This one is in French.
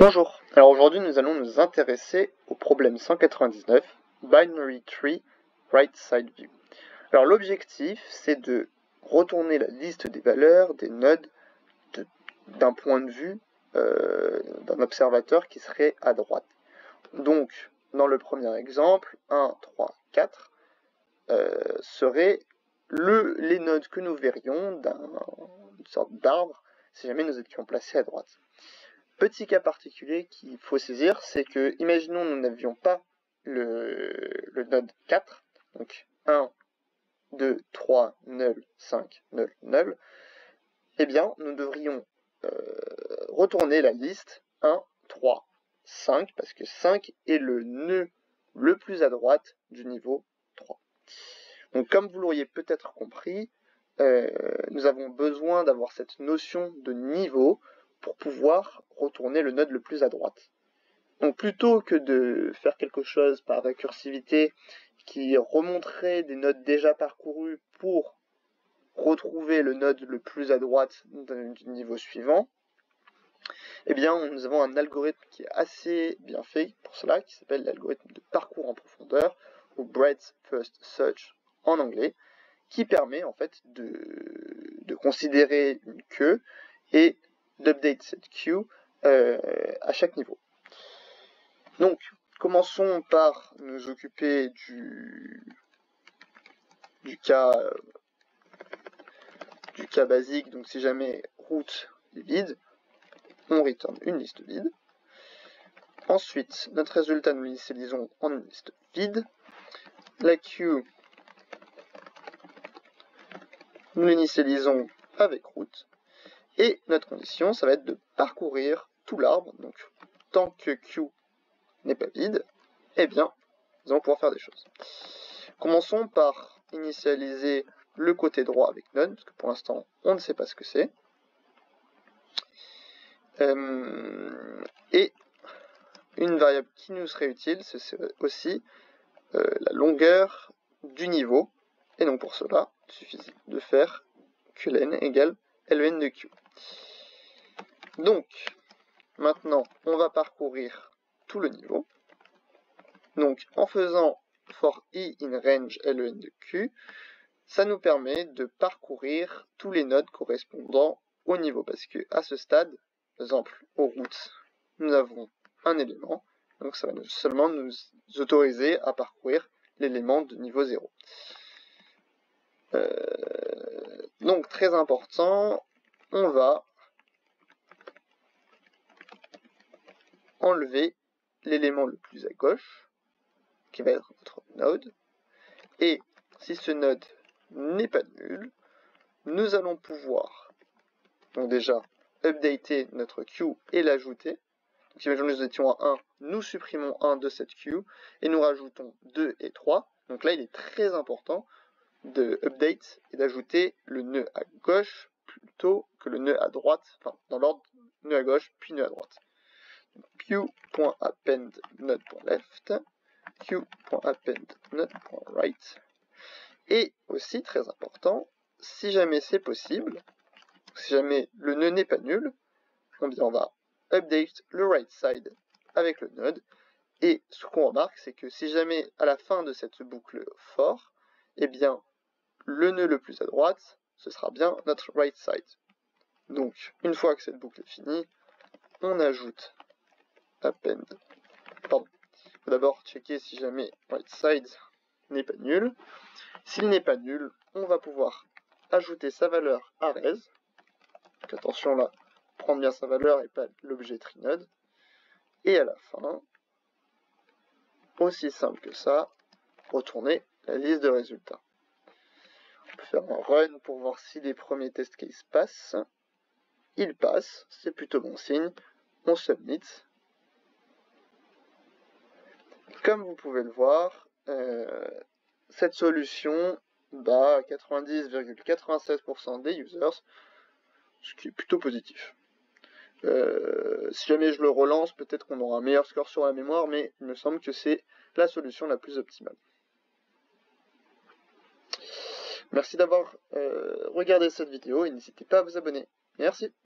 Bonjour, alors aujourd'hui nous allons nous intéresser au problème 199, Binary Tree Right Side View. Alors l'objectif c'est de retourner la liste des valeurs des nodes d'un point de vue d'un observateur qui serait à droite. Donc dans le premier exemple, 1, 3, 4 seraient les nodes que nous verrions d'une sorte d'arbre si jamais nous étions placés à droite. Petit cas particulier qu'il faut saisir, c'est que, imaginons nous n'avions pas le node 4, donc 1, 2, 3, 0, 5, 0, 0, eh bien, nous devrions retourner la liste 1, 3, 5, parce que 5 est le nœud le plus à droite du niveau 3. Donc, comme vous l'auriez peut-être compris, nous avons besoin d'avoir cette notion de niveau pour pouvoir retourner le node le plus à droite. Donc plutôt que de faire quelque chose par récursivité qui remonterait des nodes déjà parcourus pour retrouver le node le plus à droite du niveau suivant, eh bien nous avons un algorithme qui est assez bien fait pour cela, qui s'appelle l'algorithme de parcours en profondeur, ou Breadth First Search en anglais, qui permet en fait de considérer une queue et d'update cette queue à chaque niveau. Donc, commençons par nous occuper du cas basique. Donc, si jamais route est vide, on return une liste vide. Ensuite, notre résultat, nous l'initialisons en une liste vide. La queue, nous l'initialisons avec route. Et notre condition, ça va être de parcourir tout l'arbre. Donc, tant que Q n'est pas vide, eh bien, nous allons pouvoir faire des choses. Commençons par initialiser le côté droit avec none, parce que pour l'instant, on ne sait pas ce que c'est. Et une variable qui nous serait utile, c'est aussi la longueur du niveau. Et donc pour cela, il suffit de faire qlen égale len de q. Donc, maintenant, on va parcourir tout le niveau. Donc, en faisant for i in range len de q, ça nous permet de parcourir tous les nodes correspondant au niveau. Parce que à ce stade, par exemple, aux routes, nous avons un élément. Donc, ça va seulement nous autoriser à parcourir l'élément de niveau 0. Donc, très important, on va enlever l'élément le plus à gauche, qui va être notre node. Et si ce node n'est pas nul, nous allons pouvoir, donc déjà, updater notre queue et l'ajouter. Donc imaginons que nous étions à 1, nous supprimons 1 de cette queue, et nous rajoutons 2 et 3. Donc là, il est très important de update et d'ajouter le nœud à gauche plutôt que le nœud à droite, enfin dans l'ordre nœud à gauche puis nœud à droite. Q.append node.left, Q.append node.right. Et aussi très important, si jamais c'est possible, si jamais le nœud n'est pas nul, on va update le right side avec le node. Et ce qu'on remarque, c'est que si jamais à la fin de cette boucle for, eh bien le nœud le plus à droite, ce sera bien notre right side. Donc, une fois que cette boucle est finie, on ajoute append. Pardon. Il faut d'abord checker si jamais right side n'est pas nul. S'il n'est pas nul, on va pouvoir ajouter sa valeur à res. Donc attention là, prendre bien sa valeur et pas l'objet trinode. Et à la fin, aussi simple que ça, retourner la liste de résultats. On peut faire un run pour voir si les premiers test cases passent. Ils passent, c'est plutôt bon signe. On submit. Comme vous pouvez le voir, cette solution bat 90,96% des users, ce qui est plutôt positif. Si jamais je le relance, peut-être qu'on aura un meilleur score sur la mémoire, mais il me semble que c'est la solution la plus optimale. Merci d'avoir regardé cette vidéo et n'hésitez pas à vous abonner. Merci.